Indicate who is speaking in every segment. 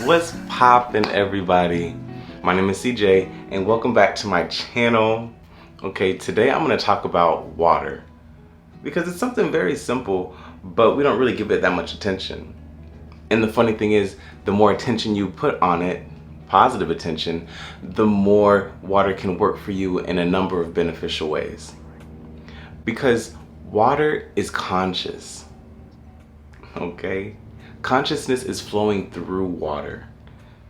Speaker 1: What's poppin', everybody? My name is CJ and welcome back to my channel. Okay, today I'm gonna talk about water because it's something very simple, but we don't really give it that much attention. And the funny thing is, the more attention you put on it, positive attention, the more water can work for you in a number of beneficial ways. Because water is conscious, okay? Consciousness is flowing through water.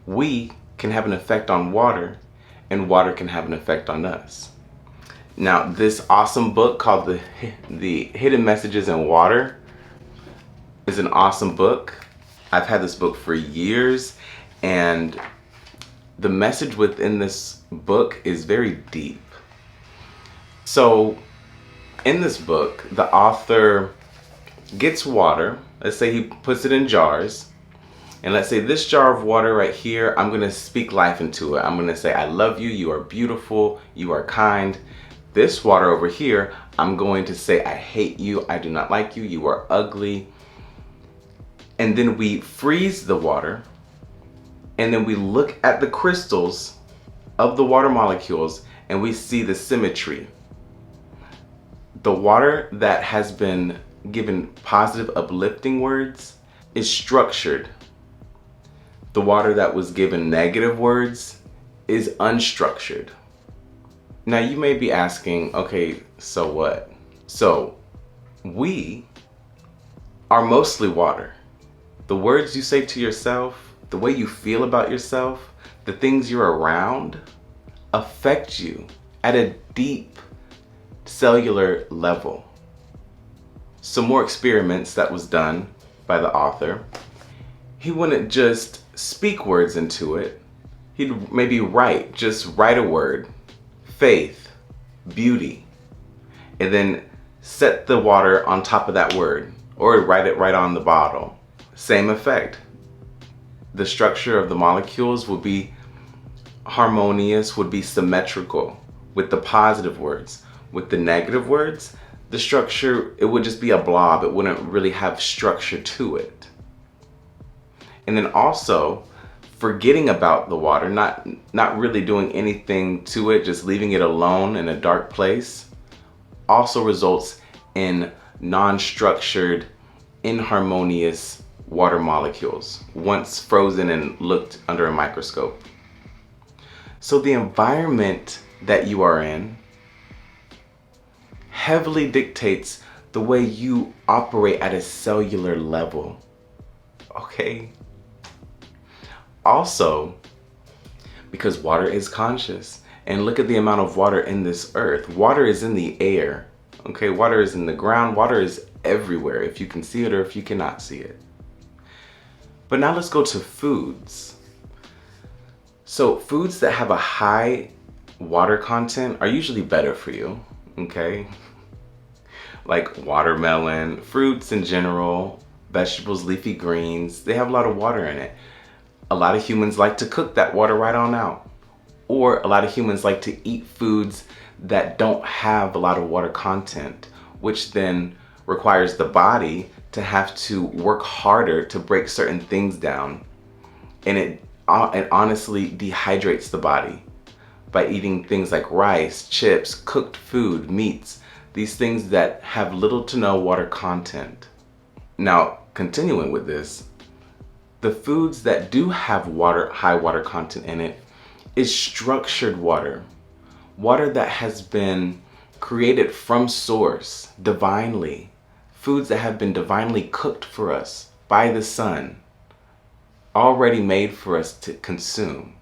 Speaker 1: We can have an effect on water, and water can have an effect on us. Now, this awesome book called The Hidden Messages in Water is an awesome book. I've had this book for years, and the message within this book is very deep. So, in this book, the author gets water. Let's say he puts it in jars. And let's say this jar of water right here, I'm going to speak life into it. I'm going to say, I love you. You are beautiful. You are kind. This water over here, I'm going to say, I hate you. I do not like you. You are ugly. And then we freeze the water. And then we look at the crystals of the water molecules and we see the symmetry. The water that has been given positive uplifting words is structured. The water that was given negative words is unstructured. Now you may be asking, okay, so what? So we are mostly water. The words you say to yourself, the way you feel about yourself, the things you're around affect you at a deep cellular level. Some more experiments that was done by the author. He wouldn't just speak words into it. He'd maybe just write a word, faith, beauty, and then set the water on top of that word, or write it right on the bottle. Same effect. The structure of the molecules would be harmonious, would be symmetrical with the positive words. With the negative words, the structure, it would just be a blob. It wouldn't really have structure to it. And then also, forgetting about the water, not really doing anything to it, just leaving it alone in a dark place, also results in non-structured, inharmonious water molecules once frozen and looked under a microscope. So the environment that you are in heavily dictates the way you operate at a cellular level, okay? Also, because water is conscious, and look at the amount of water in this earth. Water is in the air, okay? Water is in the ground. Water is everywhere, if you can see it or if you cannot see it. But now let's go to foods. So foods that have a high water content are usually better for you, okay? Like watermelon, fruits in general, vegetables, leafy greens, they have a lot of water in it. A lot of humans like to cook that water right on out. Or a lot of humans like to eat foods that don't have a lot of water content, which then requires the body to have to work harder to break certain things down. And it honestly dehydrates the body by eating things like rice, chips, cooked food, meats, these things that have little to no water content. Now, continuing with this, the foods that do have high water content in it is structured water. Water that has been created from source, divinely. Foods that have been divinely cooked for us by the sun, already made for us to consume.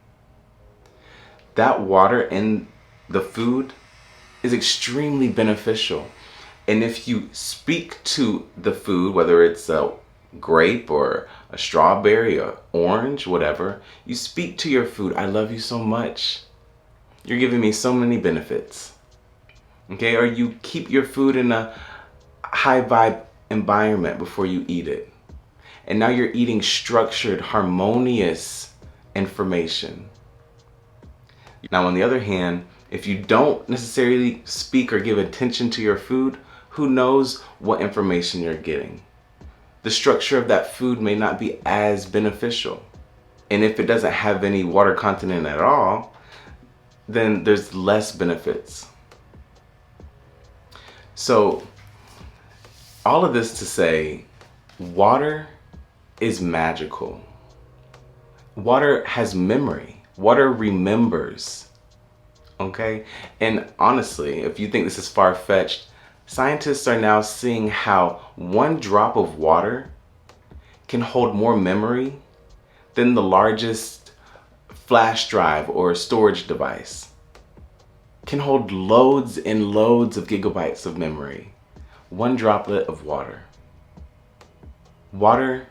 Speaker 1: That water in the food is extremely beneficial. And if you speak to the food, whether it's a grape or a strawberry or orange, whatever, you speak to your food, I love you so much. You're giving me so many benefits. Okay, or you keep your food in a high vibe environment before you eat it. And now you're eating structured, harmonious information. Now, on the other hand, if you don't necessarily speak or give attention to your food, who knows what information you're getting? The structure of that food may not be as beneficial. And if it doesn't have any water content in it at all, then there's less benefits. So all of this to say, water is magical. Water has memory. Water remembers. Okay? And honestly, if you think this is far-fetched, scientists are now seeing how one drop of water can hold more memory than the largest flash drive or storage device. Can hold loads and loads of gigabytes of memory. One droplet of water. Water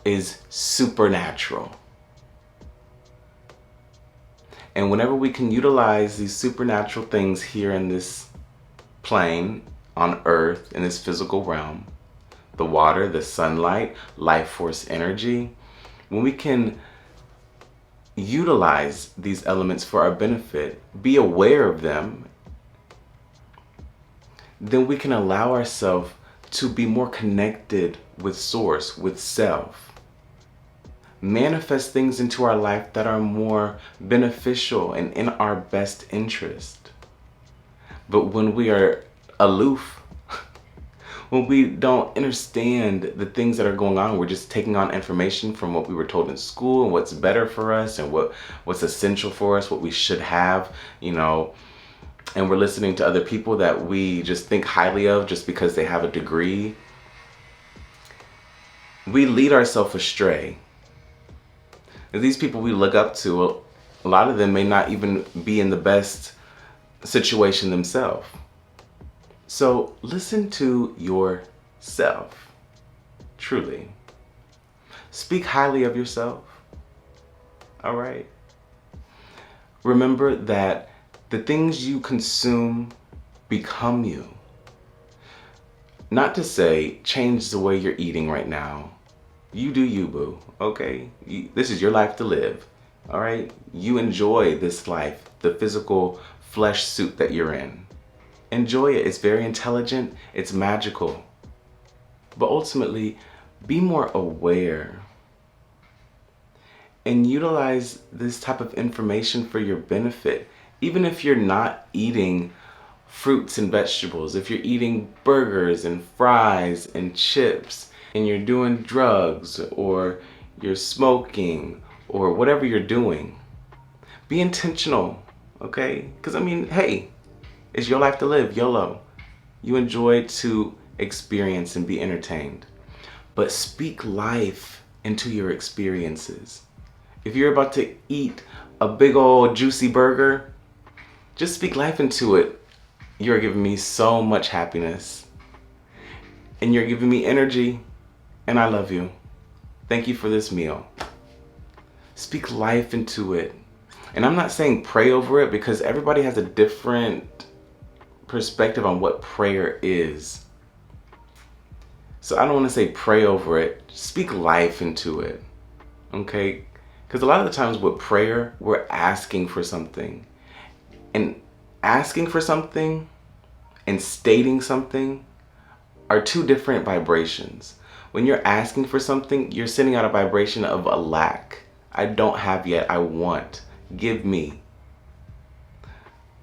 Speaker 1: is supernatural. And whenever we can utilize these supernatural things here in this plane, on Earth, in this physical realm, the water, the sunlight, life force energy, when we can utilize these elements for our benefit, be aware of them, then we can allow ourselves to be more connected with Source, with self. Manifest things into our life that are more beneficial and in our best interest. But when we are aloof, when we don't understand the things that are going on, we're just taking on information from what we were told in school and what's better for us and what's essential for us, what we should have, and we're listening to other people that we just think highly of just because they have a degree. We lead ourselves astray. And these people we look up to, a lot of them may not even be in the best situation themselves. So listen to yourself, truly. Speak highly of yourself, all right? Remember that the things you consume become you. Not to say change the way you're eating right now. You do you, boo, okay? This is your life to live, all right? You enjoy this life, the physical flesh suit that you're in. Enjoy it. It's very intelligent. It's magical. But ultimately, be more aware and utilize this type of information for your benefit. Even if you're not eating fruits and vegetables, if you're eating burgers and fries and chips, and you're doing drugs or you're smoking or whatever you're doing, be intentional, okay? Because hey, it's your life to live, YOLO. You enjoy to experience and be entertained. But speak life into your experiences. If you're about to eat a big old juicy burger, just speak life into it. You're giving me so much happiness. And you're giving me energy. And I love you. Thank you for this meal. Speak life into it. And I'm not saying pray over it because everybody has a different perspective on what prayer is. So I don't want to say pray over it. Speak life into it. Okay? Because a lot of the times with prayer, we're asking for something. And asking for something and stating something are two different vibrations. When you're asking for something, you're sending out a vibration of a lack. I don't have yet, I want. Give me.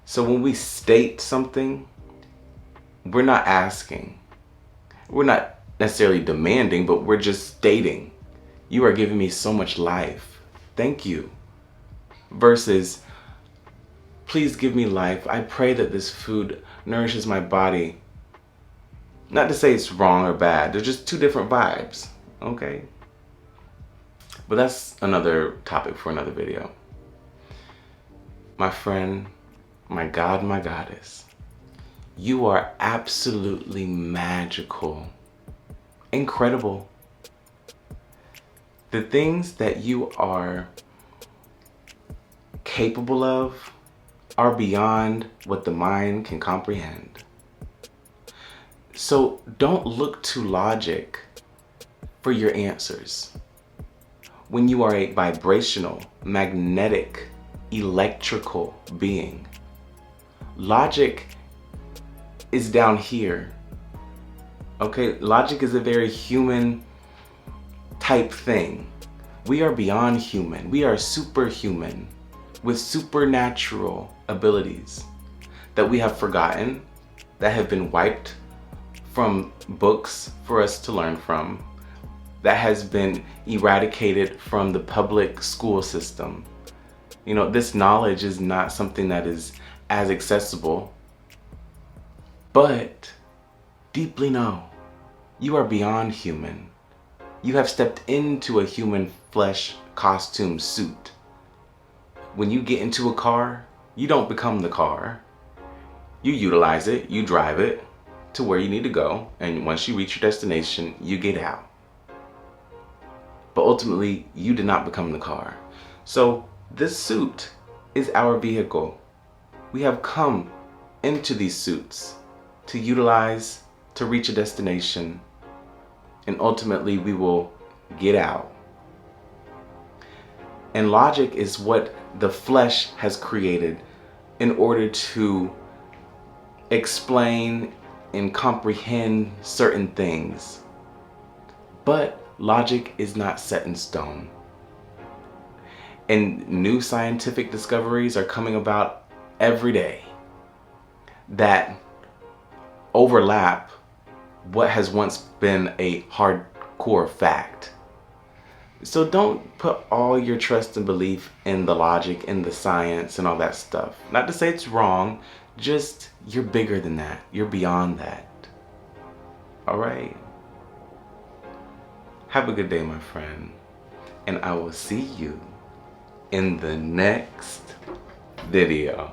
Speaker 1: So when we state something, we're not asking. We're not necessarily demanding, but we're just stating. You are giving me so much life. Thank you. Versus, please give me life. I pray that this food nourishes my body. Not to say it's wrong or bad. They're just two different vibes, okay? But that's another topic for another video. My friend, my God, my goddess, you are absolutely magical, incredible. The things that you are capable of are beyond what the mind can comprehend. So don't look to logic for your answers. When you are a vibrational, magnetic, electrical being, logic is down here. Okay, logic is a very human type thing. We are beyond human. We are superhuman with supernatural abilities that we have forgotten, that have been wiped from books for us to learn from, that has been eradicated from the public school system. You know, this knowledge is not something that is as accessible, but deeply know you are beyond human. You have stepped into a human flesh costume suit. When you get into a car, you don't become the car. You utilize it, you drive it to where you need to go, and once you reach your destination, you get out. But ultimately, you did not become the car. So this suit is our vehicle. We have come into these suits to utilize, to reach a destination, and ultimately we will get out. And logic is what the flesh has created in order to explain and comprehend certain things. But logic is not set in stone. And new scientific discoveries are coming about every day that overlap what has once been a hardcore fact. So don't put all your trust and belief in the logic and the science and all that stuff. Not to say it's wrong, just you're bigger than that. You're beyond that. All right. Have a good day, my friend. And I will see you in the next video.